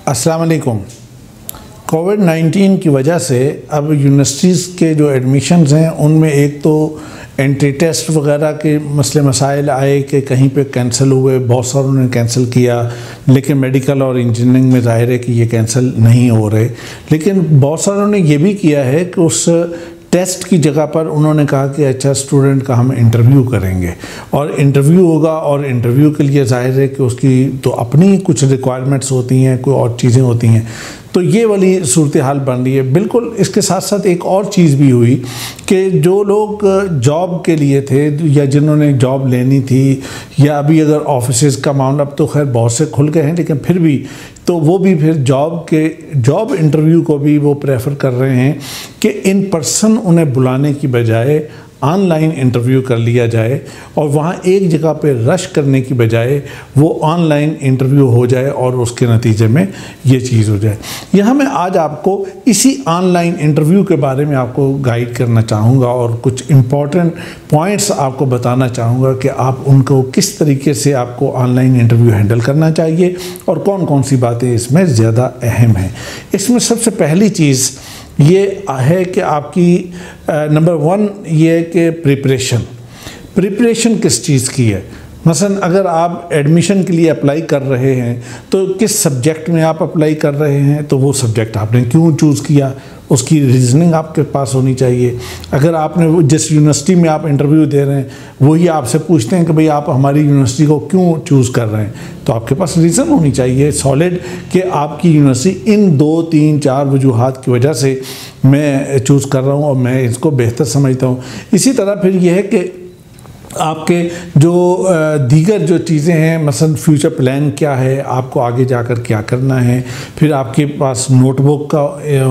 अस्सलाम वालेकुम। कोविड-19 की वजह से अब यूनिवर्सिटीज़ के जो एडमिशन्स हैं उनमें एक तो एंट्री टेस्ट वगैरह के मसले मसाइल आए कि कहीं पे कैंसिल हुए, बहुत सारों ने कैंसिल किया, लेकिन मेडिकल और इंजीनियरिंग में ज़ाहिर है कि ये कैंसिल नहीं हो रहे। लेकिन बहुत सारों ने ये भी किया है कि उस टेस्ट की जगह पर उन्होंने कहा कि अच्छा स्टूडेंट का हम इंटरव्यू करेंगे और इंटरव्यू होगा, और इंटरव्यू के लिए ज़ाहिर है कि उसकी तो अपनी कुछ रिक्वायरमेंट्स होती हैं, कोई और चीज़ें होती हैं, तो ये वाली सूरत हाल बन रही है। बिल्कुल इसके साथ साथ एक और चीज़ भी हुई कि जो लोग जॉब के लिए थे या जिन्होंने जॉब लेनी थी, या अभी अगर ऑफिसेज़ का मामला, अब तो खैर बहुत से खुल गए हैं, लेकिन फिर भी तो वो भी फिर जॉब इंटरव्यू को भी वो प्रेफर कर रहे हैं कि इन पर्सन उन्हें बुलाने की बजाय ऑनलाइन इंटरव्यू कर लिया जाए, और वहाँ एक जगह पे रश करने की बजाय वो ऑनलाइन इंटरव्यू हो जाए और उसके नतीजे में ये चीज़ हो जाए। यहाँ मैं आज आपको इसी ऑनलाइन इंटरव्यू के बारे में आपको गाइड करना चाहूँगा और कुछ इम्पॉर्टेंट पॉइंट्स आपको बताना चाहूँगा कि आप उनको किस तरीके से आपको ऑनलाइन इंटरव्यू हैंडल करना चाहिए और कौन कौन सी बातें इसमें ज़्यादा अहम हैं। इसमें सबसे पहली चीज़ ये है कि आपकी नंबर 1 ये है कि प्रिपरेशन किस चीज़ की है। मसलन अगर आप एडमिशन के लिए अप्लाई कर रहे हैं तो किस सब्जेक्ट में आप अप्लाई कर रहे हैं, तो वो सब्जेक्ट आपने क्यों चूज़ किया, उसकी रीज़निंग आपके पास होनी चाहिए। अगर आपने जिस यूनिवर्सिटी में आप इंटरव्यू दे रहे हैं वही आपसे पूछते हैं कि भाई आप हमारी यूनिवर्सिटी को क्यों चूज़ कर रहे हैं, तो आपके पास रीज़न होनी चाहिए सॉलिड कि आपकी यूनिवर्सिटी इन 2, 3, 4 वजूहात की वजह से मैं चूज़ कर रहा हूँ और मैं इसको बेहतर समझता हूँ। इसी तरह फिर यह है कि आपके जो दीगर जो चीज़ें हैं, मसलन फ्यूचर प्लान क्या है, आपको आगे जाकर क्या करना है, फिर आपके पास नोटबुक का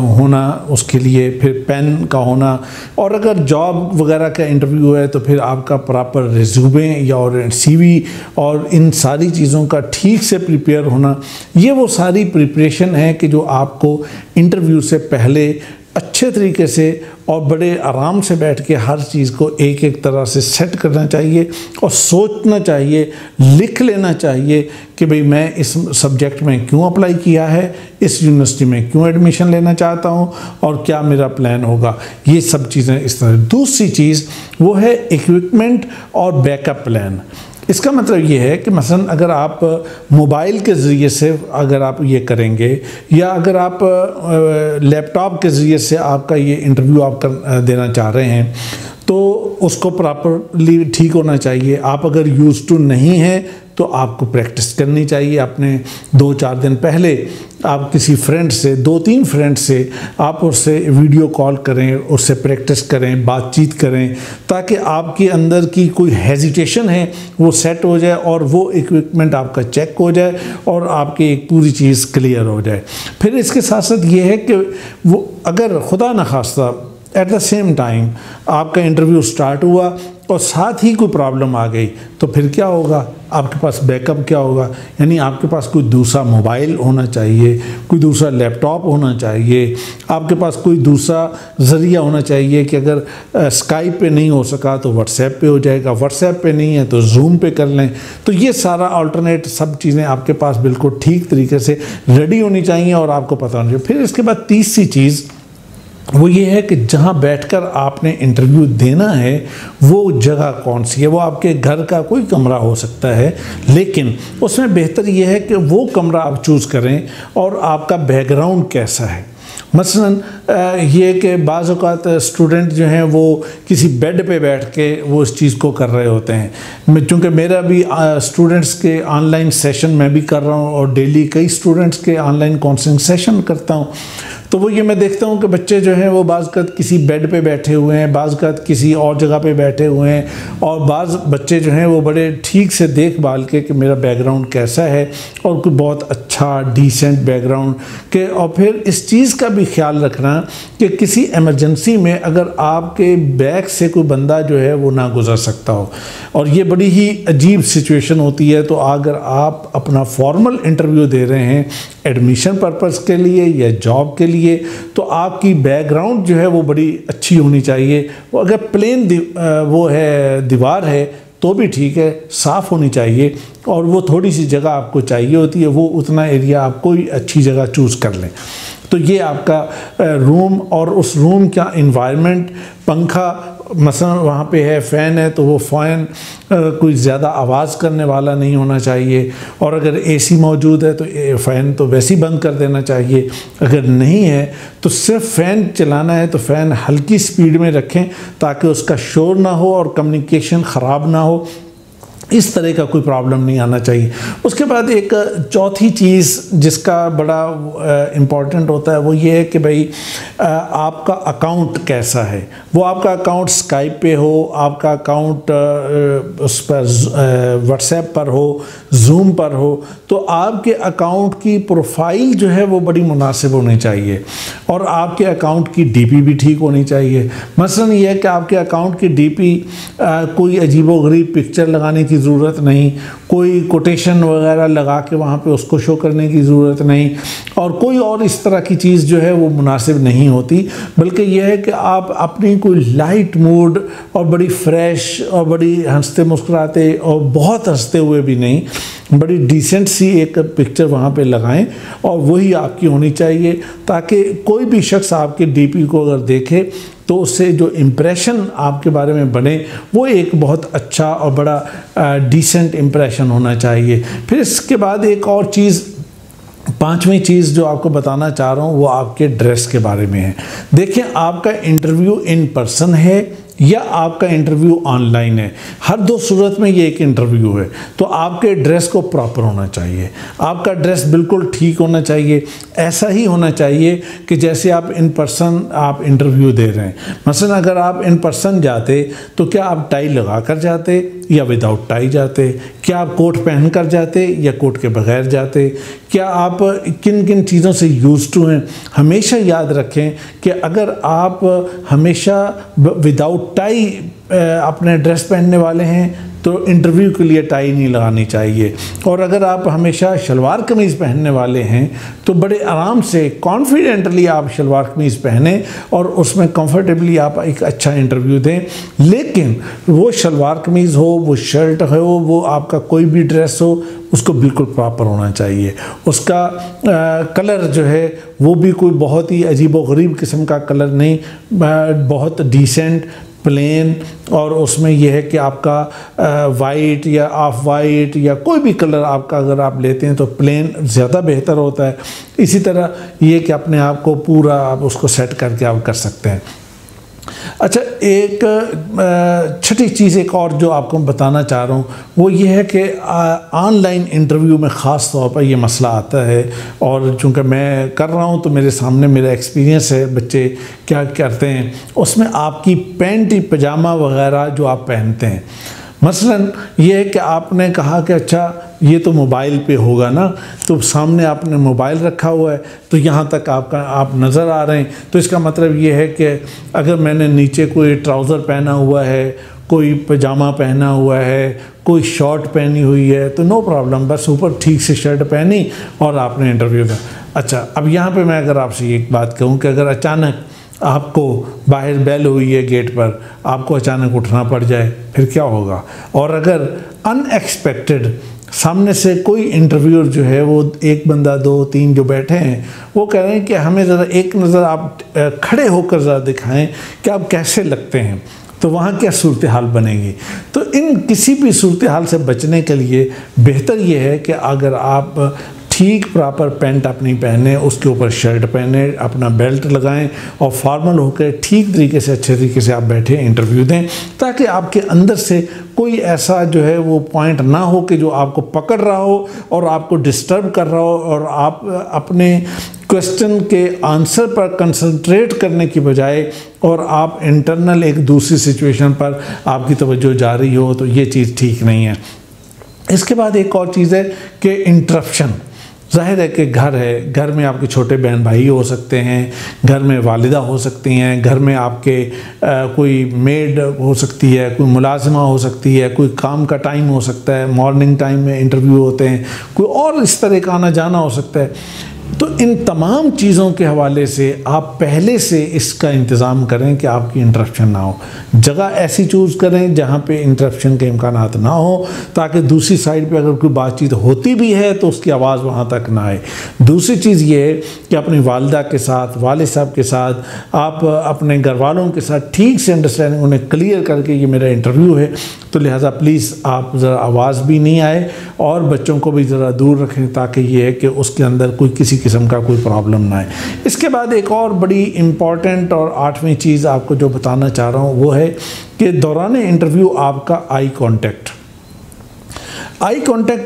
होना उसके लिए, फिर पेन का होना, और अगर जॉब वगैरह का इंटरव्यू है तो फिर आपका प्रॉपर रिज्यूमे या और CV और इन सारी चीज़ों का ठीक से प्रिपेयर होना। ये वो सारी प्रिपरेशन है कि जो आपको इंटरव्यू से पहले अच्छे तरीके से और बड़े आराम से बैठ के हर चीज़ को एक एक तरह से सेट करना चाहिए और सोचना चाहिए, लिख लेना चाहिए कि भाई मैं इस सब्जेक्ट में क्यों अप्लाई किया है, इस यूनिवर्सिटी में क्यों एडमिशन लेना चाहता हूँ और क्या मेरा प्लान होगा। ये सब चीज़ें इस तरह। दूसरी चीज़ वो है इक्विपमेंट और बैकअप प्लान। इसका मतलब ये है कि मसलन अगर आप मोबाइल के ज़रिए से अगर आप ये करेंगे, या अगर आप लैपटॉप के ज़रिए से आपका ये इंटरव्यू आप देना चाह रहे हैं, तो उसको प्रॉपरली ठीक होना चाहिए। आप अगर यूज़ टू नहीं हैं तो आपको प्रैक्टिस करनी चाहिए। अपने 2-4 दिन पहले आप किसी फ्रेंड से, 2-3 फ्रेंड से आप उससे वीडियो कॉल करें, उससे प्रैक्टिस करें, बातचीत करें, ताकि आपके अंदर की कोई हेजिटेशन है वो सेट हो जाए और वो इक्विपमेंट आपका चेक हो जाए और आपकी एक पूरी चीज़ क्लियर हो जाए। फिर इसके साथ साथ ये है कि वो अगर खुदा न खास्ता एट द सेम टाइम आपका इंटरव्यू स्टार्ट हुआ और साथ ही कोई प्रॉब्लम आ गई, तो फिर क्या होगा, आपके पास बैकअप क्या होगा। यानी आपके पास कोई दूसरा मोबाइल होना चाहिए, कोई दूसरा लैपटॉप होना चाहिए, आपके पास कोई दूसरा ज़रिया होना चाहिए कि अगर स्काइप पे नहीं हो सका तो व्हाट्सएप पे हो जाएगा, व्हाट्सएप पे नहीं है तो जूम पे कर लें। तो ये सारा अल्टरनेट सब चीज़ें आपके पास बिल्कुल ठीक तरीके से रेडी होनी चाहिए और आपको पता होना चाहिए। फिर इसके बाद तीसरी चीज़ वो ये है कि जहाँ बैठकर आपने इंटरव्यू देना है वो जगह कौन सी है। वो आपके घर का कोई कमरा हो सकता है, लेकिन उसमें बेहतर ये है कि वो कमरा आप चूज़ करें और आपका बैकग्राउंड कैसा है। मसलन ये कि बाज़ औक़ात स्टूडेंट जो हैं वो किसी बेड पे बैठ के वो इस चीज़ को कर रहे होते हैं। चूँकि मेरा भी स्टूडेंट्स के ऑनलाइन सेशन मैं भी कर रहा हूँ और डेली कई स्टूडेंट्स के ऑनलाइन काउंसलिंग सेशन करता हूँ, तो वो ये मैं देखता हूँ कि बच्चे जो हैं वो बाज़ किसी बेड पे बैठे हुए हैं, बाज़ किसी और जगह पे बैठे हुए हैं, और बाज़ बच्चे जो हैं वो बड़े ठीक से देखभाल के कि मेरा बैकग्राउंड कैसा है और कोई बहुत अच्छा डिसेंट बैकग्राउंड के। और फिर इस चीज़ का भी ख्याल रखना कि किसी एमरजेंसी में अगर आपके बैक से कोई बंदा जो है वो ना गुज़र सकता हो, और ये बड़ी ही अजीब सिचुएशन होती है। तो अगर आप अपना फॉर्मल इंटरव्यू दे रहे हैं एडमिशन पर्पज़ के लिए या जॉब के लिए, तो आपकी बैकग्राउंड जो है वो बड़ी अच्छी होनी चाहिए। वो अगर प्लेन वो है दीवार है तो भी ठीक है, साफ़ होनी चाहिए और वो थोड़ी सी जगह आपको चाहिए होती है, वो उतना एरिया आप कोई अच्छी जगह चूज़ कर लें। तो ये आपका रूम और उस रूम का इन्वायरमेंट, पंखा मसलन वहाँ पे है, फ़ैन है, तो वो फ़ैन कोई ज़्यादा आवाज़ करने वाला नहीं होना चाहिए, और अगर एसी मौजूद है तो फ़ैन तो वैसे ही बंद कर देना चाहिए। अगर नहीं है तो सिर्फ फ़ैन चलाना है तो फ़ैन हल्की स्पीड में रखें ताकि उसका शोर ना हो और कम्युनिकेशन ख़राब ना हो, इस तरह का कोई प्रॉब्लम नहीं आना चाहिए। उसके बाद एक चौथी चीज़ जिसका बड़ा इम्पॉर्टेंट होता है वो ये है कि भाई आपका अकाउंट कैसा है। वो आपका अकाउंट स्काइप पे हो, आपका अकाउंट उस पर व्हाट्सएप पर हो, जूम पर हो, तो आपके अकाउंट की प्रोफाइल जो है वो बड़ी मुनासिब होनी चाहिए और आपके अकाउंट की डीपी भी ठीक होनी चाहिए। मसलन ये है कि आपके अकाउंट की डीपी कोई अजीबोगरीब पिक्चर लगाने की ज़रूरत नहीं, कोई कोटेशन वगैरह लगा के वहाँ पे उसको शो करने की ज़रूरत नहीं, और कोई और इस तरह की चीज़ जो है वो मुनासिब नहीं होती, बल्कि यह है कि आप अपनी कोई लाइट मूड और बड़ी फ्रेश और बड़ी हंसते मुस्कुराते और बहुत हंसते हुए भी नहीं, बड़ी डिसेंट सी एक पिक्चर वहाँ पे लगाएं और वही आपकी होनी चाहिए, ताकि कोई भी शख्स आपके डीपी को अगर देखे तो उससे जो इम्प्रेशन आपके बारे में बने वो एक बहुत अच्छा और बड़ा डिसेंट इम्प्रेशन होना चाहिए। फिर इसके बाद एक और चीज़, पांचवी चीज़ जो आपको बताना चाह रहा हूँ वो आपके ड्रेस के बारे में है। देखिए, आपका इंटरव्यू इन पर्सन है या आपका इंटरव्यू ऑनलाइन है, हर दो सूरत में ये एक इंटरव्यू है, तो आपके ड्रेस को प्रॉपर होना चाहिए, आपका ड्रेस बिल्कुल ठीक होना चाहिए। ऐसा ही होना चाहिए कि जैसे आप इन पर्सन आप इंटरव्यू दे रहे हैं। मसलन अगर आप इन पर्सन जाते तो क्या आप टाई लगा कर जाते या विदाउट टाई जाते, क्या आप कोट पहन कर जाते या कोट के बगैर जाते, क्या आप किन किन चीज़ों से यूज़ टू हैं। हमेशा याद रखें कि अगर आप हमेशा विदाउट टाई अपने ड्रेस पहनने वाले हैं तो इंटरव्यू के लिए टाई नहीं लगानी चाहिए, और अगर आप हमेशा शलवार कमीज़ पहनने वाले हैं तो बड़े आराम से कॉन्फिडेंटली आप शलवार कमीज़ पहने और उसमें कंफर्टेबली आप एक अच्छा इंटरव्यू दें। लेकिन वो शलवार कमीज़ हो, वो शर्ट हो, वो आपका कोई भी ड्रेस हो, उसको बिल्कुल प्रॉपर होना चाहिए। उसका कलर जो है वो भी कोई बहुत ही अजीबोगरीब किस्म का कलर नहीं, बहुत डिसेंट प्लेन, और उसमें यह है कि आपका वाइट या ऑफ वाइट या कोई भी कलर आपका अगर आप लेते हैं तो प्लेन ज़्यादा बेहतर होता है। इसी तरह ये कि अपने आप को पूरा आप उसको सेट करके आप कर सकते हैं। अच्छा, एक छठी चीज़ एक और जो आपको बताना चाह रहा हूँ वो ये है कि ऑनलाइन इंटरव्यू में ख़ास तौर पर ये मसला आता है, और चूँकि मैं कर रहा हूँ तो मेरे सामने मेरा एक्सपीरियंस है, बच्चे क्या करते हैं उसमें आपकी पैंट पजामा वगैरह जो आप पहनते हैं, मसलन ये है कि आपने कहा कि अच्छा ये तो मोबाइल पे होगा ना, तो सामने आपने मोबाइल रखा हुआ है तो यहाँ तक आप नज़र आ रहे हैं, तो इसका मतलब ये है कि अगर मैंने नीचे कोई ट्राउज़र पहना हुआ है, कोई पजामा पहना हुआ है, कोई शॉर्ट पहनी हुई है तो नो प्रॉब्लम, बस ऊपर ठीक से शर्ट पहनी और आपने इंटरव्यू का। अच्छा, अब यहाँ पे मैं अगर आपसे एक बात कहूँ कि अगर अचानक आपको बाहर बेल हुई है गेट पर, आपको अचानक उठना पड़ जाए फिर क्या होगा? और अगर अनएक्सपेक्टेड सामने से कोई इंटरव्यूअर जो है वो एक बंदा दो तीन जो बैठे हैं वो कह रहे हैं कि हमें ज़रा एक नज़र आप खड़े होकर ज़रा दिखाएं कि आप कैसे लगते हैं, तो वहाँ क्या सूरत हाल बनेगी। तो इन किसी भी सूरत हाल से बचने के लिए बेहतर ये है कि अगर आप ठीक प्रॉपर पैंट अपनी पहने, उसके ऊपर शर्ट पहने, अपना बेल्ट लगाएं और फॉर्मल होकर ठीक तरीके से अच्छे तरीके से आप बैठे इंटरव्यू दें, ताकि आपके अंदर से कोई ऐसा जो है वो पॉइंट ना हो कि जो आपको पकड़ रहा हो और आपको डिस्टर्ब कर रहा हो और आप अपने क्वेश्चन के आंसर पर कंसंट्रेट करने की बजाय और आप इंटरनल एक दूसरी सिचुएशन पर आपकी तवज्जो जा रही हो, तो ये चीज़ ठीक नहीं है। इसके बाद एक और चीज़ है कि इंटरप्शन। ज़ाहिर है कि घर है, घर में आपके छोटे बहन भाई हो सकते हैं, घर में वालिदा हो सकती हैं, घर में आपके कोई मेड हो सकती है, कोई मुलाजिमा हो सकती है, कोई काम का टाइम हो सकता है, मॉर्निंग टाइम में इंटरव्यू होते हैं, कोई और इस तरह का आना जाना हो सकता है। तो इन तमाम चीज़ों के हवाले से आप पहले से इसका इंतज़ाम करें कि आपकी इंटरप्शन ना हो। जगह ऐसी चूज़ करें जहाँ पे इंटरप्शन के इम्कानात ना हो, ताकि दूसरी साइड पे अगर कोई बातचीत होती भी है तो उसकी आवाज़ वहाँ तक ना आए। दूसरी चीज़ ये है कि अपनी वालिदा के साथ, वालिद साहब के साथ, आप अपने घर वालों के साथ ठीक से अंडरस्टैंडिंग उन्हें क्लियर करके ये मेरा इंटरव्यू है, तो लिहाजा प्लीज़ आप ज़रा आवाज़ भी नहीं आए और बच्चों को भी ज़रा दूर रखें, ताकि ये है कि उसके अंदर कोई किसी किस्म का कोई प्रॉब्लम ना आए। इसके बाद एक और बड़ी इम्पॉर्टेंट और 8वीं चीज़ आपको जो बताना चाह रहा हूँ वो है कि दौरान इंटरव्यू आपका आई कांटेक्ट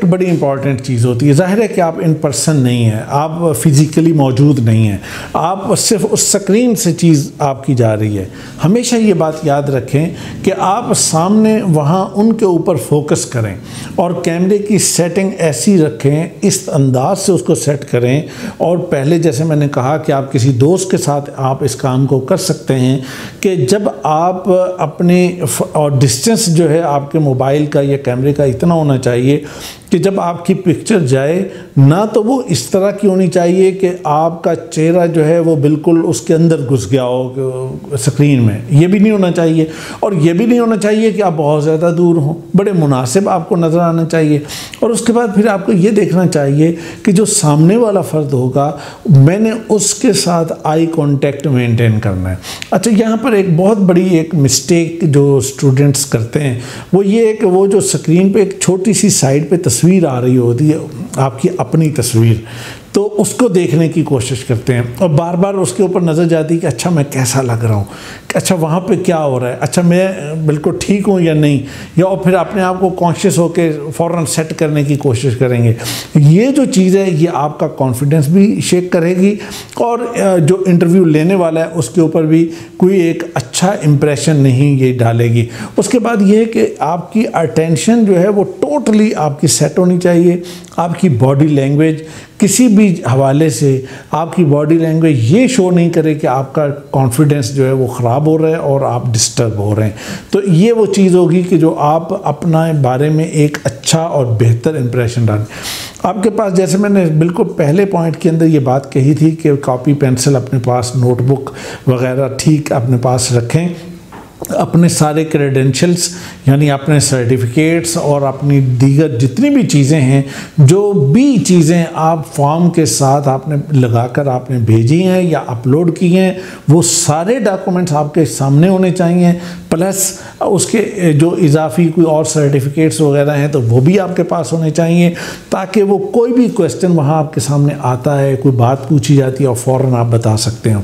बड़ी इंपॉर्टेंट चीज़ होती है। ज़ाहिर है कि आप इन पर्सन नहीं हैं, आप फिज़िकली मौजूद नहीं हैं, आप सिर्फ उस स्क्रीन से चीज़ आपकी जा रही है। हमेशा ये बात याद रखें कि आप सामने वहाँ उनके ऊपर फोकस करें और कैमरे की सेटिंग ऐसी रखें, इस अंदाज से उसको सेट करें। और पहले जैसे मैंने कहा कि आप किसी दोस्त के साथ आप इस काम को कर सकते हैं कि जब आप अपने और डिस्टेंस जो है आपके मोबाइल का या कैमरे का इतना होना चाहिए कि जब आपकी पिक्चर जाए ना तो वो इस तरह की होनी चाहिए कि आपका चेहरा जो है वो बिल्कुल उसके अंदर घुस गया हो स्क्रीन में, ये भी नहीं होना चाहिए। और ये भी नहीं होना चाहिए कि आप बहुत ज़्यादा दूर हों, बड़े मुनासिब आपको नज़र आना चाहिए। और उसके बाद फिर आपको ये देखना चाहिए कि जो सामने वाला फ़र्द होगा मैंने उसके साथ आई कांटेक्ट मेंटेन करना है। अच्छा, यहाँ पर एक बहुत बड़ी एक मिस्टेक जो स्टूडेंट्स करते हैं वो ये है कि वो जो स्क्रीन पे एक छोटी सी साइड पे तस्वीर आ रही होती है, आपकी अपनी तस्वीर, तो उसको देखने की कोशिश करते हैं और बार बार उसके ऊपर नज़र जाती है कि अच्छा मैं कैसा लग रहा हूँ, कि अच्छा वहाँ पे क्या हो रहा है, अच्छा मैं बिल्कुल ठीक हूँ या नहीं, या और फिर अपने आप को कॉन्शियस होकर फ़ौरन सेट करने की कोशिश करेंगे। ये जो चीज़ है ये आपका कॉन्फिडेंस भी शेक करेगी और जो इंटरव्यू लेने वाला है उसके ऊपर भी कोई एक अच्छा इम्प्रेशन नहीं ये डालेगी। उसके बाद ये है कि आपकी अटेंशन जो है वो टोटली आपकी सेट होनी चाहिए। आपकी बॉडी लैंग्वेज किसी भी हवाले से आपकी बॉडी लैंग्वेज ये शो नहीं करे कि आपका कॉन्फिडेंस जो है वो ख़राब हो रहा है और आप डिस्टर्ब हो रहे हैं। तो ये वो चीज़ होगी कि जो आप अपना बारे में एक अच्छा और बेहतर इंप्रेशन डालें। आपके पास, जैसे मैंने बिल्कुल पहले पॉइंट के अंदर ये बात कही थी कि कॉपी पेंसिल अपने पास, नोटबुक वगैरह ठीक अपने पास रखें। अपने सारे क्रेडेंशियल्स यानी अपने सर्टिफिकेट्स और अपनी दीगर जितनी भी चीज़ें हैं, जो भी चीज़ें आप फॉर्म के साथ आपने लगाकर आपने भेजी हैं या अपलोड की हैं, वो सारे डॉक्यूमेंट्स आपके सामने होने चाहिए। प्लस उसके जो इजाफी कोई और सर्टिफिकेट्स वगैरह हैं तो वो भी आपके पास होने चाहिए, ताकि वो कोई भी क्वेश्चन वहाँ आपके सामने आता है, कोई बात पूछी जाती है और फ़ौरन आप बता सकते हो।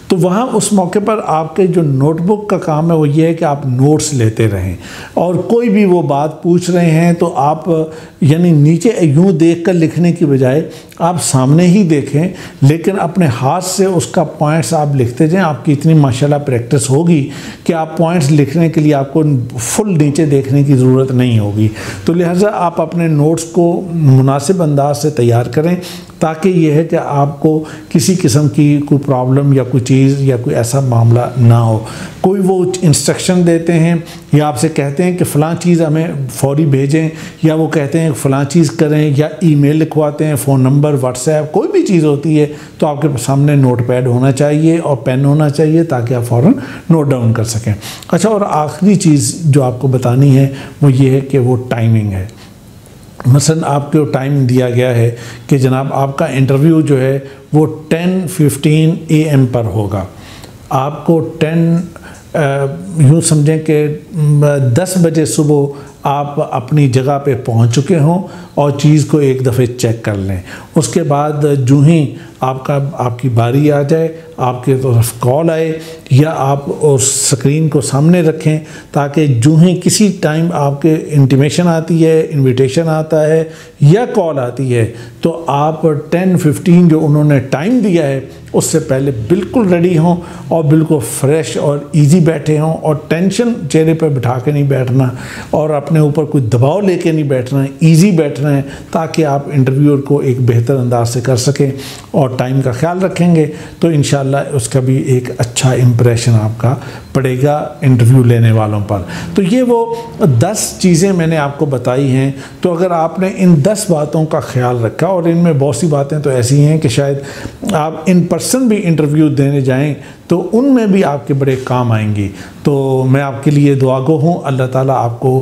तो वहाँ उस मौके पर आपके जो नोटबुक का काम है वो ये है कि आप नोट्स लेते रहें और कोई भी वो बात पूछ रहे हैं तो आप यानी नीचे यूँ देखकर लिखने की बजाय आप सामने ही देखें, लेकिन अपने हाथ से उसका पॉइंट्स आप लिखते जाएं। आपकी इतनी माशाल्लाह प्रैक्टिस होगी कि आप पॉइंट्स लिखने के लिए आपको फुल नीचे देखने की ज़रूरत नहीं होगी। तो लिहाजा आप अपने नोट्स को मुनासिब अंदाज से तैयार करें, ताकि ये है कि आपको किसी किस्म की कोई प्रॉब्लम या कोई चीज़ या कोई ऐसा मामला ना हो। कोई वो इंस्ट्रक्शन देते हैं या आपसे कहते हैं कि फ़लाँ चीज़ हमें फ़ौरी भेजें, या वो कहते हैं फ़लाँ चीज़ करें, या ईमेल लिखवाते हैं, फ़ोन नंबर, व्हाट्सएप, कोई भी चीज़ होती है तो आपके सामने नोट पैड होना चाहिए और पेन होना चाहिए ताकि आप फ़ौरन नोट डाउन कर सकें। अच्छा, और आखिरी चीज़ जो आपको बतानी है वो ये है कि वो टाइमिंग है। मसलन आपको टाइम दिया गया है कि जनाब आपका इंटरव्यू जो है वो 10:15 AM पर होगा। आपको यूँ समझें कि 10 बजे सुबह आप अपनी जगह पे पहुंच चुके हों और चीज़ को एक दफ़े चेक कर लें। उसके बाद जो ही आपकी बारी आ जाए, आपके तरफ कॉल आए, या आप उस स्क्रीन को सामने रखें ताकि जो ही किसी टाइम आपके इंटीमेशन आती है, इनविटेशन आता है या कॉल आती है, तो आप 10:15 जो उन्होंने टाइम दिया है उससे पहले बिल्कुल रेडी हों और बिल्कुल फ्रेश और इजी बैठे हों, और टेंशन चेहरे पर बिठा के नहीं बैठना और अपने ऊपर कोई दबाव लेके नहीं बैठना है, ईजी बैठना है, ताकि आप इंटरव्यूअर को एक बेहतर अंदाज से कर सकें और टाइम का ख्याल रखेंगे तो इंशाल्लाह उसका भी एक अच्छा इम्प्रेशन आपका पड़ेगा इंटरव्यू लेने वालों पर। तो ये वो 10 चीज़ें मैंने आपको बताई हैं। तो अगर आपने इन 10 बातों का ख्याल रखा, और इनमें बहुत सी बातें तो ऐसी हैं कि शायद आप इन पर्सन भी इंटरव्यू देने जाएं तो उनमें भी आपके बड़े काम आएंगी। तो मैं आपके लिए दुआगो हूँ, अल्लाह ताला आपको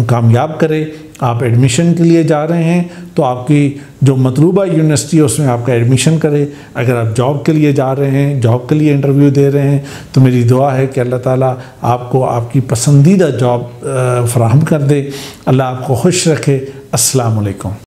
कामयाब करे। आप एडमिशन के लिए जा रहे हैं तो आपकी जो मतलूबा यूनिवर्सिटी है उसमें आपका एडमिशन करे। अगर आप जॉब के लिए जा रहे हैं, जॉब के लिए इंटरव्यू दे रहे हैं, तो मेरी दुआ है कि अल्लाह ताला आपको आपकी पसंदीदा जॉब फराहम कर दे। अल्लाह आपको खुश रखे। अस्सलाम वालेकुम।